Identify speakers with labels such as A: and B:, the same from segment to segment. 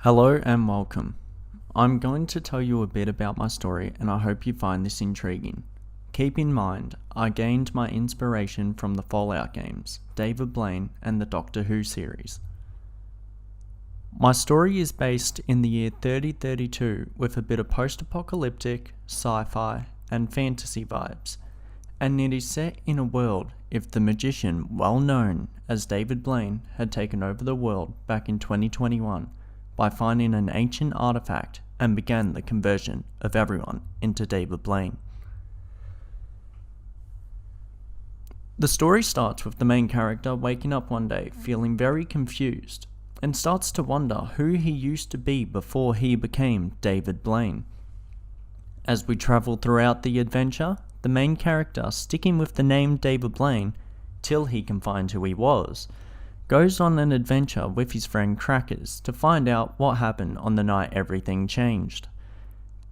A: Hello and welcome. I'm going to tell you a bit about my story and I hope you find this intriguing. Keep in mind, I gained my inspiration from the Fallout games, David Blaine and the Doctor Who series. My story is based in the year 3032 with a bit of post-apocalyptic, sci-fi and fantasy vibes, and it is set in a world if the magician well known as David Blaine had taken over the world back in 2021 by finding an ancient artifact and began the conversion of everyone into David Blaine. The story starts with the main character waking up one day feeling very confused and starts to wonder who he used to be before he became David Blaine. As we travel throughout the adventure, the main character, sticking with the name David Blaine till he can find who he was, goes on an adventure with his friend Crackers to find out what happened on the night everything changed.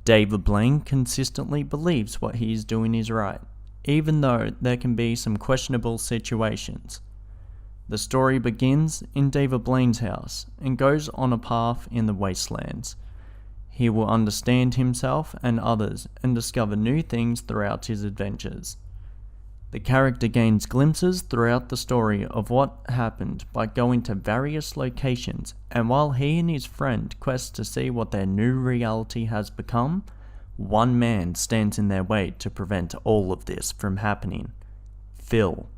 A: David Blaine consistently believes what he is doing is right, even though there can be some questionable situations. The story begins in David Blaine's house and goes on a path in the wastelands. He will understand himself and others and discover new things throughout his adventures. The character gains glimpses throughout the story of what happened by going to various locations, and while he and his friend quest to see what their new reality has become, one man stands in their way to prevent all of this from happening: Phil.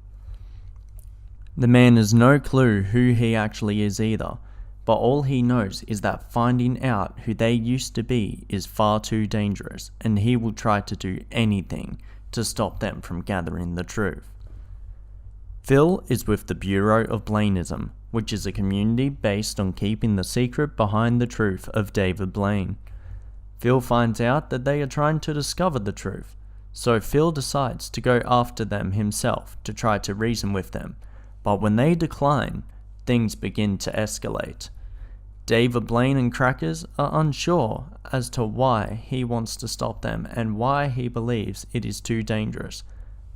A: The man has no clue who he actually is either, but all he knows is that finding out who they used to be is far too dangerous, and he will try to do anything to stop them from gathering the truth. Phil is with the Bureau of Blaineism, which is a community based on keeping the secret behind the truth of David Blaine. Phil finds out that they are trying to discover the truth, so Phil decides to go after them himself to try to reason with them, but when they decline, things begin to escalate. David Blaine and Crackers are unsure as to why he wants to stop them and why he believes it is too dangerous.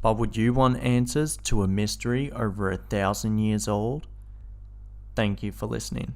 A: But would you want answers to a mystery over 1,000 years old? Thank you for listening.